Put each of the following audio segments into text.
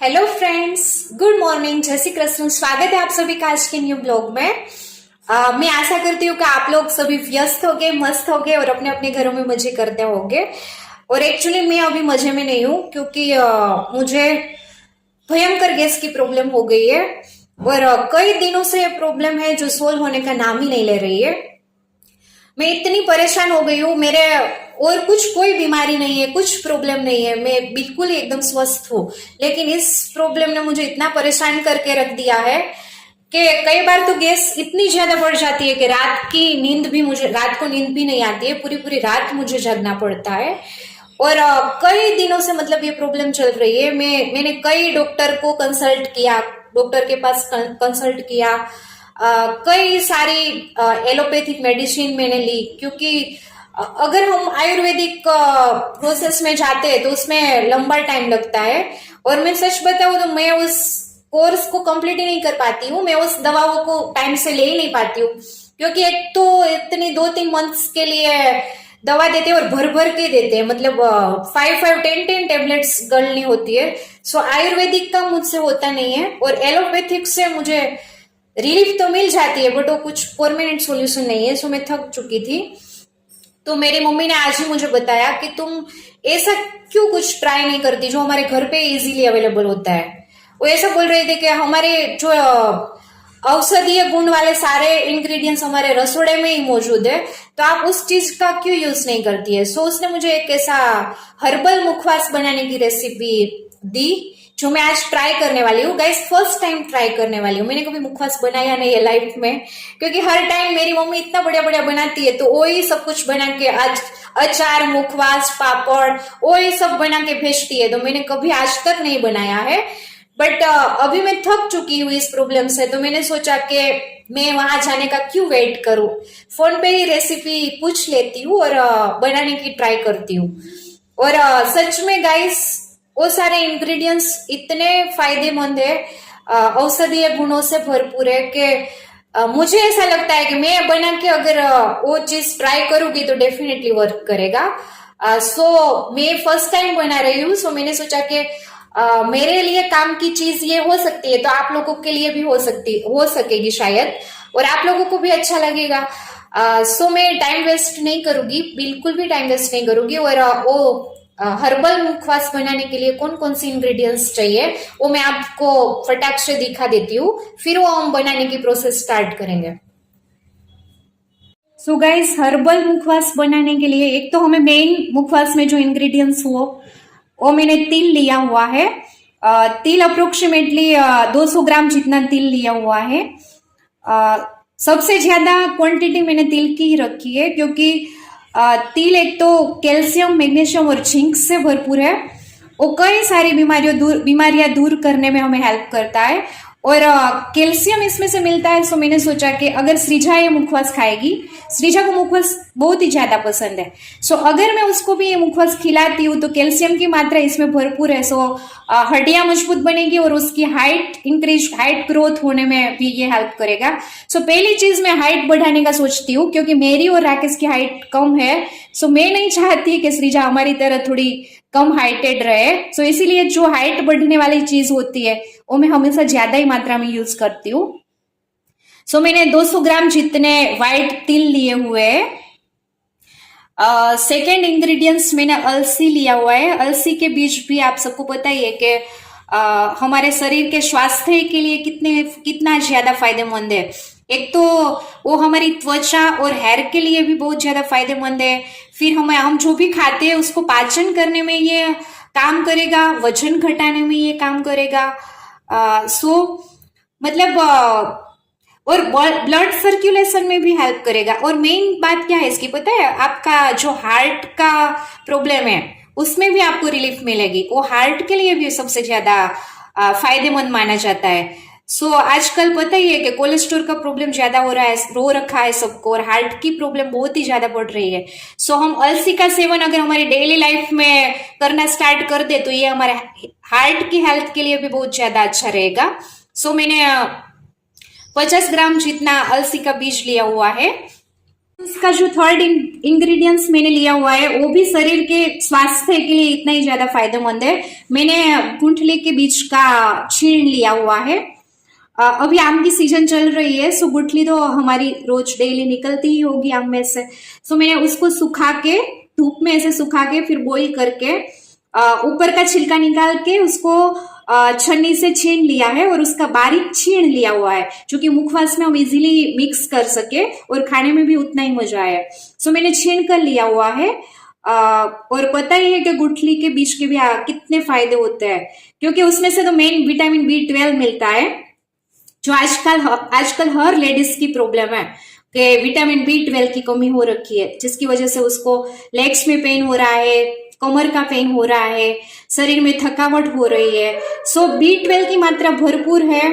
Hello friends, good morning, जय श्री कृष्ण। स्वागत है आप सभी का आज के न्यू ब्लॉग में। मैं आशा करती हूँ कि आप लोग सभी व्यस्त होगे, मस्त होगे और अपने अपने घरों में मजे करते होगे। और एक्चुअली मैं अभी मजे में नहीं हूँ क्योंकि मुझे भयंकर गैस की प्रॉब्लम हो गई है और कई दिनों से ये प्रॉब्लम है जो सोल्व होने का नाम ही नहीं ले रही है। मैं इतनी परेशान हो गई हूँ। मेरे और कुछ कोई बीमारी नहीं है, कुछ प्रॉब्लम नहीं है, मैं बिल्कुल ही एकदम स्वस्थ हूँ। लेकिन इस प्रॉब्लम ने मुझे इतना परेशान करके रख दिया है कि कई बार तो गैस इतनी ज्यादा बढ़ जाती है कि रात को नींद भी नहीं आती है, पूरी पूरी रात मुझे जगना पड़ता है। और कई दिनों से मतलब ये प्रॉब्लम चल रही है। मैंने कई डॉक्टर को कंसल्ट किया, डॉक्टर के पास कंसल्ट किया। कई सारी एलोपैथिक मेडिसिन मैंने ली क्योंकि अगर हम आयुर्वेदिक प्रोसेस में जाते हैं तो उसमें लंबा टाइम लगता है। और मैं सच बताऊं तो मैं उस कोर्स को कंप्लीट ही नहीं कर पाती हूँ, मैं उस दवाओं को टाइम से ले ही नहीं पाती हूँ क्योंकि एक तो इतनी 2-3 मंथ्स के लिए दवा देते हैं और भर भर के देते हैं, मतलब 5-5, 10-10 टेबलेट्स गलनी होती है। सो आयुर्वेदिक का मुझसे होता नहीं है और एलोपैथिक से मुझे रिलीफ तो मिल जाती है बट वो कुछ परमानेंट सॉल्यूशन नहीं है। सो मैं थक चुकी थी। तो मेरी मम्मी ने आज ही मुझे बताया कि तुम ऐसा क्यों कुछ ट्राई नहीं करती जो हमारे घर पे इजीली अवेलेबल होता है। वो ऐसा बोल रहे थे कि हमारे जो औषधीय गुण वाले सारे इंग्रेडिएंट्स हमारे रसोड़े में ही मौजूद है, तो आप उस चीज का क्यों यूज नहीं करती है। सो उसने मुझे एक ऐसा हर्बल मुखवास बनाने की रेसिपी दी जो मैं आज ट्राई करने वाली हूँ। गाइस, फर्स्ट टाइम ट्राई करने वाली हूँ। मैंने कभी मुखवास बनाया नहीं है लाइफ में क्योंकि हर टाइम मेरी मम्मी इतना बढ़िया बढ़िया बनाती है तो वही सब कुछ बना के आज अचार, मुखवास, पापड़ वही सब बना के भेजती है, तो मैंने कभी आज तक नहीं बनाया है। बट अभी मैं थक चुकी हूँ इस प्रॉब्लम से, तो मैंने सोचा कि मैं वहां जाने का क्यों वेट करूं, फोन पे ही रेसिपी पूछ लेती हूँ और बनाने की ट्राई करती हूँ। और सच में गाइस वो सारे इंग्रेडिएंट्स इतने फायदेमंद है, औषधीय गुणों से भरपूर है कि मुझे ऐसा लगता है कि मैं बना के अगर वो चीज ट्राई करूंगी तो डेफिनेटली वर्क करेगा। सो मैं फर्स्ट टाइम बना रही हूँ, सो मैंने सोचा कि मेरे लिए काम की चीज ये हो सकती है तो आप लोगों के लिए भी हो सकेगी शायद, और आप लोगों को भी अच्छा लगेगा। सो मैं टाइम वेस्ट नहीं करूंगी, बिल्कुल भी टाइम वेस्ट नहीं करूंगी। और वो हर्बल मुखवास बनाने के लिए कौन कौन सी इंग्रेडिएंट्स चाहिए वो मैं आपको फटाक से दिखा देती हूँ, फिर वो हम बनाने की प्रोसेस स्टार्ट करेंगे। सो गाइस, हर्बल मुखवास बनाने के लिए एक तो हमें मेन मुखवास में जो इंग्रेडिएंट्स वो मैंने तिल लिया हुआ है। तिल अप्रोक्सीमेटली 200 ग्राम जितना तिल लिया हुआ है। सबसे ज्यादा क्वांटिटी मैंने तिल की ही रखी है क्योंकि तिल एक तो कैल्शियम, मैग्नीशियम और जिंक से भरपूर है। वो कई सारी बीमारियां दूर करने में हमें हेल्प करता है और कैल्शियम इसमें से मिलता है। सो मैंने सोचा कि अगर सृजा ये मुखवास खाएगी, सृजा को मुखवास बहुत ही ज्यादा पसंद है, सो अगर मैं उसको भी ये मुखवास खिलाती हूँ तो कैल्शियम की मात्रा इसमें भरपूर है। सो हड्डियां मजबूत बनेगी और उसकी हाइट ग्रोथ होने में भी ये हेल्प करेगा। सो पहली चीज मैं हाइट बढ़ाने का सोचती हूँ क्योंकि मेरी और राकेश की हाइट कम है। सो मैं नहीं चाहती कि सृजा हमारी तरह थोड़ी कम हाइटेड रहे। सो इसीलिए जो हाइट बढ़ने वाली चीज होती है वो मैं हमेशा ज्यादा ही मात्रा में यूज करती हूँ। सो मैंने 200 ग्राम जितने व्हाइट तिल लिए हुए हैं। सेकेंड इंग्रेडिएंट्स मैंने अलसी लिया हुआ है। अलसी के बीज भी आप सबको पता ही है कि हमारे शरीर के स्वास्थ्य के लिए कितना ज्यादा फायदेमंद है। एक तो वो हमारी त्वचा और हेयर के लिए भी बहुत ज्यादा फायदेमंद है। फिर हम जो भी खाते हैं उसको पाचन करने में ये काम करेगा, वजन घटाने में ये काम करेगा। सो मतलब और ब्लड सर्कुलेशन में भी हेल्प करेगा। और मेन बात क्या है इसकी पता है, आपका जो हार्ट का प्रॉब्लम है उसमें भी आपको रिलीफ मिलेगी। वो हार्ट के लिए भी सबसे ज्यादा फायदेमंद माना जाता है। सो आजकल पता ही है कि कोलेस्ट्रॉल का प्रॉब्लम ज्यादा हो रखा है सबको और हार्ट की प्रॉब्लम बहुत ही ज्यादा बढ़ रही है। सो हम अलसी का सेवन अगर हमारी डेली लाइफ में करना स्टार्ट कर दे तो ये हमारे हार्ट की हेल्थ के लिए भी बहुत ज्यादा अच्छा रहेगा। सो मैंने 50 ग्राम जितना अलसी का बीज लिया हुआ है। इसका जो थर्ड इंग्रेडिएंट्स मैंने लिया हुआ है वो भी शरीर के स्वास्थ्य के लिए इतना ही ज्यादा फायदेमंद है। मैंने गुठली के बीज का छीण लिया हुआ है। अभी आम की सीजन चल रही है, सो गुठली तो हमारी रोज डेली निकलती ही होगी आम में से। सो मैंने उसको सुखा के, धूप में ऐसे सुखा के फिर बॉईल करके ऊपर का छिलका निकाल के उसको छन्नी से छीन लिया है और उसका बारीक छीण लिया हुआ है, जो कि मुखवास में हम इजीली मिक्स कर सके और खाने में भी उतना ही मजा आए। सो मैंने छीन कर लिया हुआ है। और पता ही है कि गुठली के बीज के भी कितने फायदे होते हैं, क्योंकि उसमें से तो मेन विटामिन B12 मिलता है, जो आजकल हर लेडीज की प्रॉब्लम है कि विटामिन B12 की कमी हो रखी है, जिसकी वजह से उसको लेग्स में पेन हो रहा है, कमर का पेन हो रहा है, शरीर में थकावट हो रही है। सो B12 की मात्रा भरपूर है।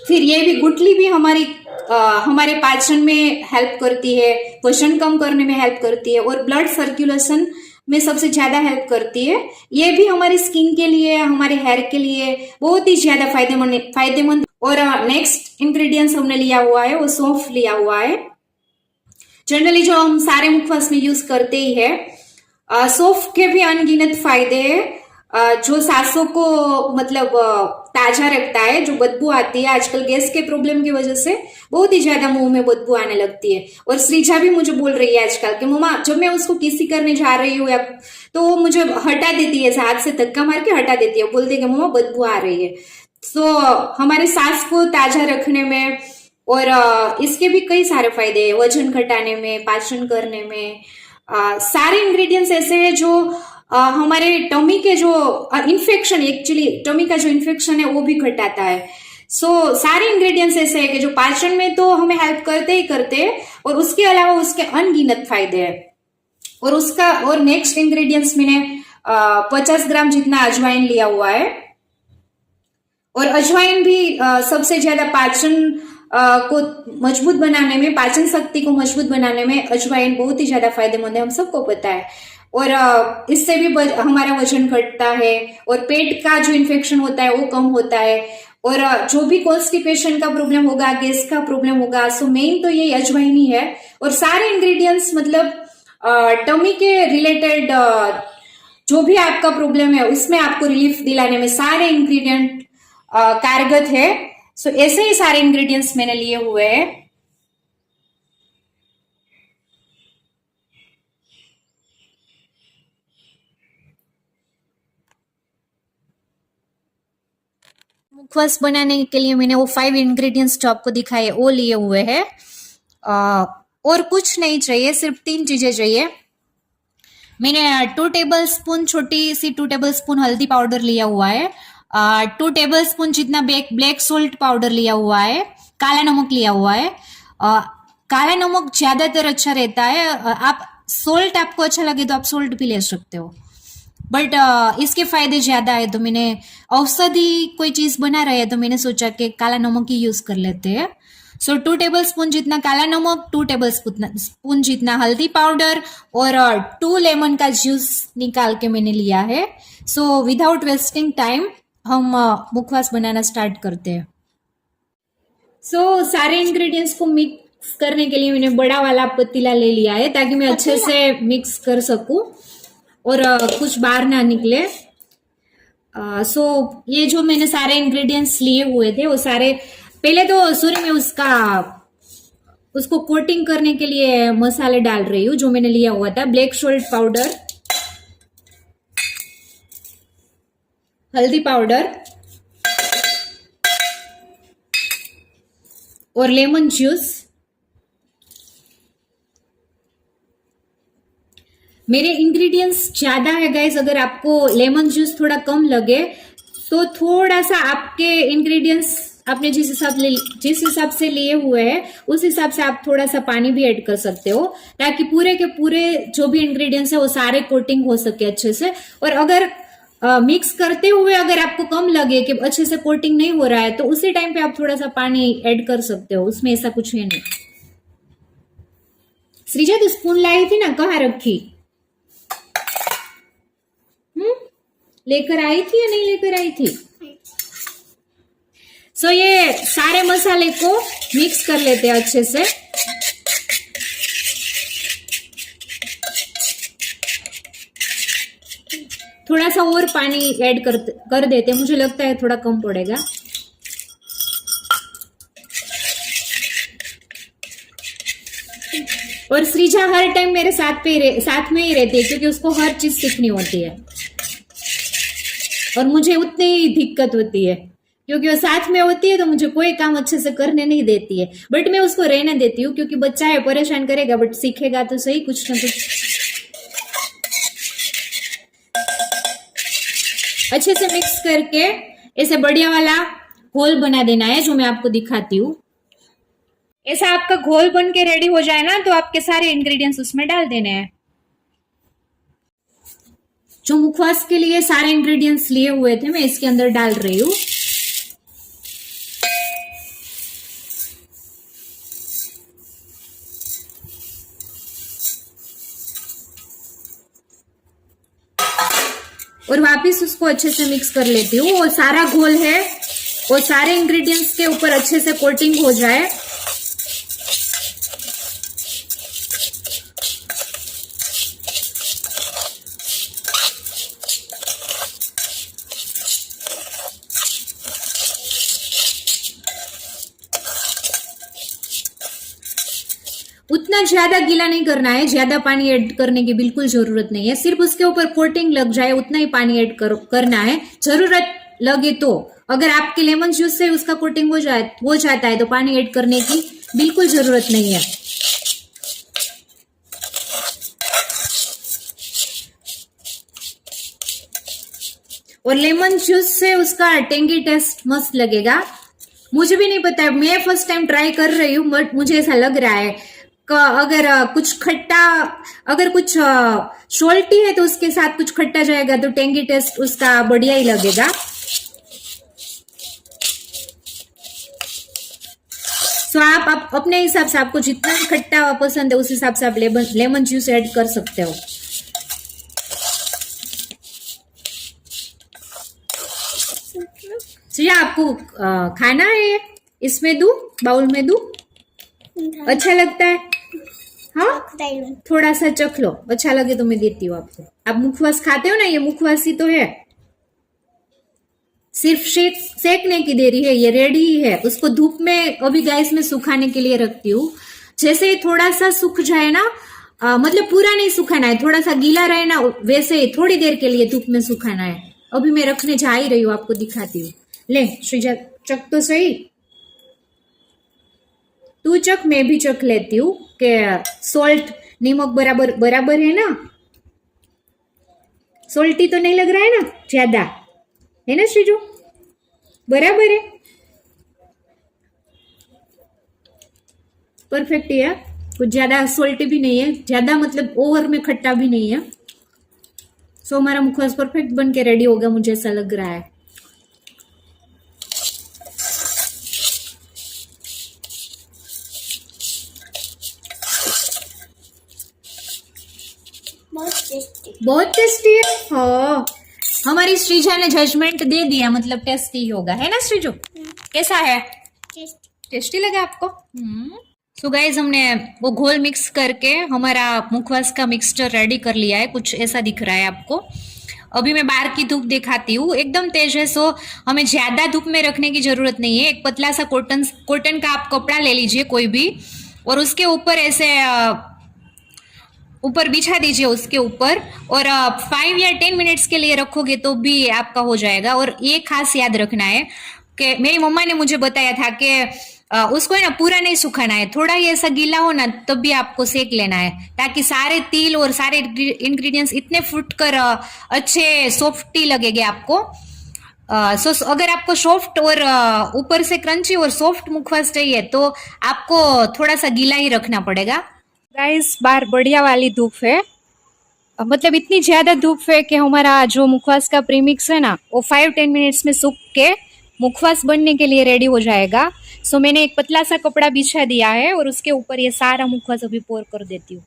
फिर ये भी गुठली भी हमारे पाचन में हेल्प करती है, वजन कम करने में हेल्प करती है और ब्लड सर्कुलेशन में सबसे ज्यादा हेल्प करती है। ये भी हमारी स्किन के लिए, हमारे हेयर के लिए बहुत ही ज्यादा फायदेमंद। और नेक्स्ट इंग्रेडिएंट्स हमने लिया हुआ है वो सौंफ लिया हुआ है। जनरली जो हम सारे मुखवास में यूज करते ही है। सौंफ के भी अनगिनत फायदे हैं, जो सांसों को मतलब ताजा रखता है। जो बदबू आती है आजकल गैस के प्रॉब्लम की वजह से बहुत ही ज्यादा मुंह में बदबू आने लगती है, और श्रीजा भी मुझे बोल रही है आजकल कि मम्मा जब मैं उसको किसी करने जा रही हूँ तो वो मुझे हटा देती है, हाथ से धक्का मार के हटा देती है, बोलती है कि मम्मा बदबू आ रही है। तो हमारे सांस को ताजा रखने में और इसके भी कई सारे फायदे हैं, वजन घटाने में, पाचन करने में। सारे इंग्रेडिएंट्स ऐसे हैं जो हमारे टमी के जो इन्फेक्शन, एक्चुअली टमी का जो इन्फेक्शन है वो भी घटाता है। सो सारे इंग्रेडिएंट्स ऐसे हैं कि जो पाचन में तो हमें हेल्प करते ही करते हैं, और उसके अलावा उसके अनगिनत फायदे हैं। और नेक्स्ट इंग्रेडिएंट्स मैंने 50 ग्राम जितना अजवाइन लिया हुआ है। और अजवाइन भी सबसे ज्यादा पाचन को मजबूत बनाने में, पाचन शक्ति को मजबूत बनाने में अजवाइन बहुत ही ज्यादा फायदेमंद है, हम सबको पता है। और इससे भी हमारा वजन घटता है और पेट का जो इन्फेक्शन होता है वो कम होता है। और जो भी कॉन्स्टिपेशन का प्रॉब्लम होगा, गैस का प्रॉब्लम होगा, सो मेन तो ये अजवाइन ही है। और सारे इंग्रेडिएंट्स मतलब टमी के रिलेटेड जो भी आपका प्रॉब्लम है उसमें आपको रिलीफ दिलाने में सारे इंग्रेडिएंट कारगर है। सो ऐसे ही सारे इंग्रेडिएंट्स मैंने लिए हुए हैं। मुखवास बनाने के लिए मैंने वो 5 इंग्रेडिएंट्स जो आपको दिखाए वो लिए हुए हैं। और कुछ नहीं चाहिए, सिर्फ 3 चीजें चाहिए। मैंने 2 टेबल स्पून, छोटी सी 2 टेबल स्पून हल्दी पाउडर लिया हुआ है। 2 टेबल स्पून जितना ब्लैक सोल्ट पाउडर लिया हुआ है। काला नमक लिया हुआ है। काला नमक ज्यादातर अच्छा रहता है। आप सोल्ट आपको अच्छा लगे तो आप सोल्ट भी ले सकते हो, बट इसके फायदे ज्यादा है। तो मैंने औषधि कोई चीज बना रहे हैं तो मैंने सोचा कि काला नमक ही यूज कर लेते हैं। सो 2 टेबल स्पून जितना काला नमक, 2 टेबल स्पून जितना हल्दी पाउडर और 2 लेमन का जूस निकाल के मैंने लिया है। सो विदाउट वेस्टिंग टाइम हम मुखवास बनाना स्टार्ट करते हैं। सो सारे इंग्रेडिएंट्स को मिक्स करने के लिए मैंने बड़ा वाला पतीला ले लिया है, ताकि मैं अच्छे से मिक्स कर सकूं और कुछ बाहर ना निकले। सो ये जो मैंने सारे इंग्रेडिएंट्स लिए हुए थे वो सारे पहले तो सूर्य में उसको कोटिंग करने के लिए मसाले डाल रही हूँ। जो मैंने लिया हुआ था ब्लैक सोल्ट पाउडर, हल्दी पाउडर और लेमन जूस। मेरे इंग्रेडिएंट्स ज्यादा है गाइस, अगर आपको लेमन जूस थोड़ा कम लगे तो थोड़ा सा आपके इंग्रेडिएंट्स आपने जिस हिसाब से लिए हुए हैं उस हिसाब से आप थोड़ा सा पानी भी ऐड कर सकते हो, ताकि पूरे के पूरे जो भी इंग्रेडिएंट्स है वो सारे कोटिंग हो सके अच्छे से। और अगर मिक्स करते हुए अगर आपको कम लगे कि अच्छे से कोटिंग नहीं हो रहा है तो उसी टाइम पे आप थोड़ा सा पानी ऐड कर सकते हो, उसमें ऐसा कुछ है नहीं। श्रीजा तो स्पून लाई थी ना, कहाँ रखी? लेकर आई थी या नहीं लेकर आई थी? सो ये सारे मसाले को मिक्स कर लेते हैं अच्छे से। थोड़ा सा और पानी ऐड कर देते, मुझे लगता है थोड़ा कम पड़ेगा। और सृजा हर टाइम मेरे साथ में ही रहती है, क्योंकि उसको हर चीज सीखनी होती है और मुझे उतनी ही दिक्कत होती है, क्योंकि वो साथ में होती है तो मुझे कोई काम अच्छे से करने नहीं देती है। बट मैं उसको रहने देती हूँ, क्योंकि बच्चा है, परेशान करेगा, बट सीखेगा तो सही कुछ ना कुछ। अच्छे से मिक्स करके ऐसे बढ़िया वाला घोल बना देना है, जो मैं आपको दिखाती हूँ। ऐसा आपका घोल बन के रेडी हो जाए ना, तो आपके सारे इंग्रेडिएंट्स उसमें डाल देने हैं। जो मुखवास के लिए सारे इंग्रेडिएंट्स लिए हुए थे, मैं इसके अंदर डाल रही हूँ। और वापस उसको अच्छे से मिक्स कर लेती हूँ। वो सारा घोल है, वो सारे इंग्रेडिएंट्स के ऊपर अच्छे से कोटिंग हो जाए। उतना ज्यादा गीला नहीं करना है, ज्यादा पानी ऐड करने की बिल्कुल जरूरत नहीं है। सिर्फ उसके ऊपर कोटिंग लग जाए उतना ही पानी ऐड करना है। जरूरत लगे तो, अगर आपके लेमन जूस से उसका कोटिंग हो जाता है तो पानी ऐड करने की बिल्कुल जरूरत नहीं है। और लेमन जूस से उसका टेंगी टेस्ट मस्त लगेगा। मुझे भी नहीं पता, मैं फर्स्ट टाइम ट्राई कर रही हूँ, बट मुझे ऐसा लग रहा है अगर कुछ खट्टा, अगर कुछ सॉल्टी है तो उसके साथ कुछ खट्टा जाएगा तो टेंगी टेस्ट उसका बढ़िया ही लगेगा। तो आप अपने हिसाब से, आपको जितना खट्टा पसंद है उस हिसाब से आप लेमन जूस ऐड कर सकते हो। तो आपको खाना है, इसमें दूं, बाउल में दूं? अच्छा लगता है? हाँ, थोड़ा सा चख लो, अच्छा लगे तो मैं देती हूँ आपको। आप मुखवास खाते हो ना, ये मुखवास ही तो है, सिर्फ सेकने की देरी है, ये रेडी ही है। उसको धूप में अभी गैस में सुखाने के लिए रखती हूँ। जैसे ही थोड़ा सा सूख जाए ना, मतलब पूरा नहीं सुखाना है, थोड़ा सा गीला रहे ना, वैसे ही थोड़ी देर के लिए धूप में सुखाना है। अभी मैं रखने जा ही रही हूँ, आपको दिखाती हूँ। ले श्रीजा, चख तो सही, तू चख, मैं भी चख लेती हूँ कि सॉल्ट नमक बराबर है ना, सॉल्टी तो नहीं लग रहा है ना ज्यादा, है ना श्रीजू? बराबर है, परफेक्ट है। कुछ ज्यादा सॉल्टी भी नहीं है, ज्यादा मतलब ओवर में खट्टा भी नहीं है। सो हमारा मुखवास परफेक्ट बन के रेडी होगा, मुझे ऐसा लग रहा है। बहुत टेस्टी है। हाँ, हमारी श्रीजा ने जजमेंट दे दिया, मतलब टेस्टी होगा, है ना श्रीजू? कैसा है? टेस्टी लगा आपको? सो गाइज, हमने वो घोल मिक्स करके हमारा मुखवास का मिक्सचर रेडी कर लिया है। कुछ ऐसा दिख रहा है आपको। अभी मैं बाहर की धूप दिखाती हूँ, एकदम तेज है, सो हमें ज्यादा धूप में रखने की जरूरत नहीं है। एक पतला सा कॉटन का आप कपड़ा ले लीजिए कोई भी, और उसके ऊपर ऐसे ऊपर बिछा दीजिए उसके ऊपर, और 5 या 10 मिनट्स के लिए रखोगे तो भी आपका हो जाएगा। और ये खास याद रखना है कि मेरी मम्मा ने मुझे बताया था कि उसको है ना पूरा नहीं सुखाना है, थोड़ा ही ऐसा गीला हो ना तब भी आपको सेक लेना है, ताकि सारे तिल और सारे इंग्रेडिएंट्स इतने फूटकर अच्छे सॉफ्टी लगेंगे आपको। सो अगर आपको सॉफ्ट और ऊपर से क्रंची और सॉफ्ट मुखवास चाहिए तो आपको थोड़ा सा गीला ही रखना पड़ेगा। गाइस, बाहर बढ़िया वाली धूप है, मतलब इतनी ज्यादा धूप है कि हमारा जो मुखवास का प्रीमिक्स है ना, वो 5-10 मिनट्स में सूख के मुखवास बनने के लिए रेडी हो जाएगा। सो मैंने एक पतला सा कपड़ा बिछा दिया है और उसके ऊपर ये सारा मुखवास अभी पोर कर देती हूँ।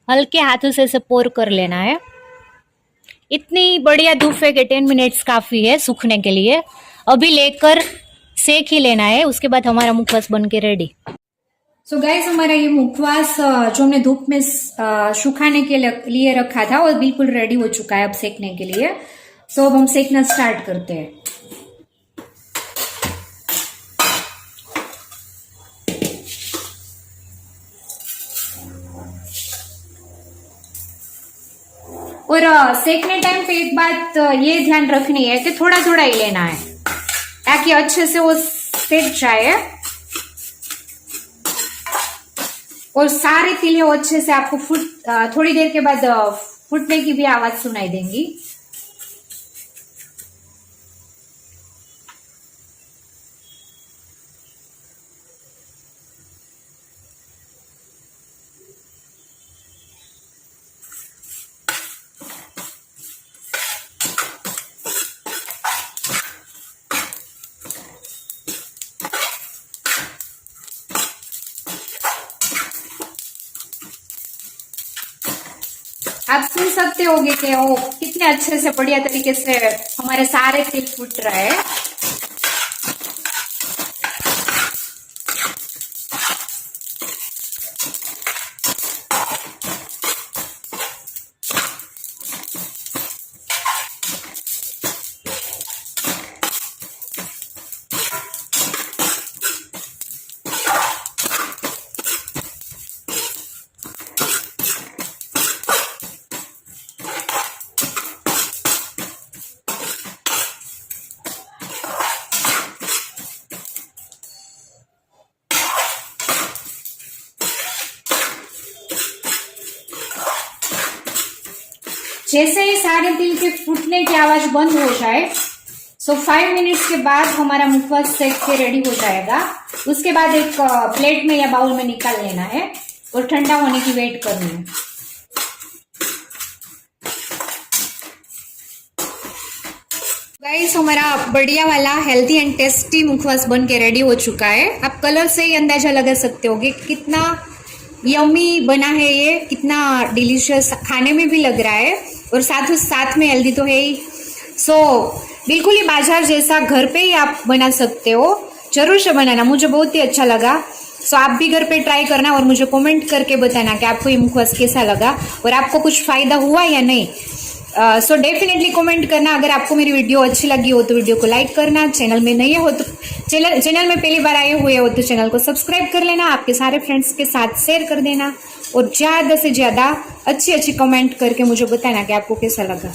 हल्के हाथों से इसे पोर कर लेना है। इतनी बढ़िया धूप है कि 10 मिनट्स काफी है सूखने के लिए। अभी लेकर सेक ही लेना है, उसके बाद हमारा मुखवास बन के रेडी। सो गाइस, हमारा ये मुखवास जो हमने धूप में सुखाने के लिए रखा था वो बिल्कुल रेडी हो चुका है अब सेकने के लिए। सो अब हम सेकना स्टार्ट करते हैं। और सेकने टाइम पे एक बात ये ध्यान रखनी है कि थोड़ा थोड़ा ही लेना है ताकि अच्छे से वो सेक जाए और सारे तिले अच्छे से आपको थोड़ी देर के बाद फूटने की भी आवाज सुनाई देंगी। आप सुन सकते होगे कि वो कितने अच्छे से बढ़िया तरीके से हमारे सारे तिल फूट रहे हैं। जैसे ही सारे तिल के फूटने की आवाज बंद हो जाए, सो 5 मिनट्स के बाद हमारा मुखवास सेक के रेडी हो जाएगा। उसके बाद एक प्लेट में या बाउल में निकाल लेना है और ठंडा होने की वेट करनी है। गाइस, हमारा बढ़िया वाला हेल्थी एंड टेस्टी मुखवास बन के रेडी हो चुका है। आप कलर से ही अंदाजा लगा सकते होगे कितना यम्मी बना है ये, कितना डिलीशियस खाने में भी लग रहा है और साथ में हेल्दी तो है ही। सो बिल्कुल ही बाजार जैसा घर पे ही आप बना सकते हो। जरूर से बनाना, मुझे बहुत ही अच्छा लगा। सो आप भी घर पे ट्राई करना और मुझे कमेंट करके बताना कि आपको ये मुखवास कैसा लगा और आपको कुछ फायदा हुआ या नहीं। सो डेफिनेटली कमेंट करना। अगर आपको मेरी वीडियो अच्छी लगी हो तो वीडियो को लाइक करना। चैनल में नए हो तो चैनल में पहली बार आए हुए हो तो चैनल को सब्सक्राइब कर लेना। आपके सारे फ्रेंड्स के साथ शेयर कर देना और ज्यादा से ज्यादा अच्छी कमेंट करके मुझे बताना कि आपको कैसा लगा।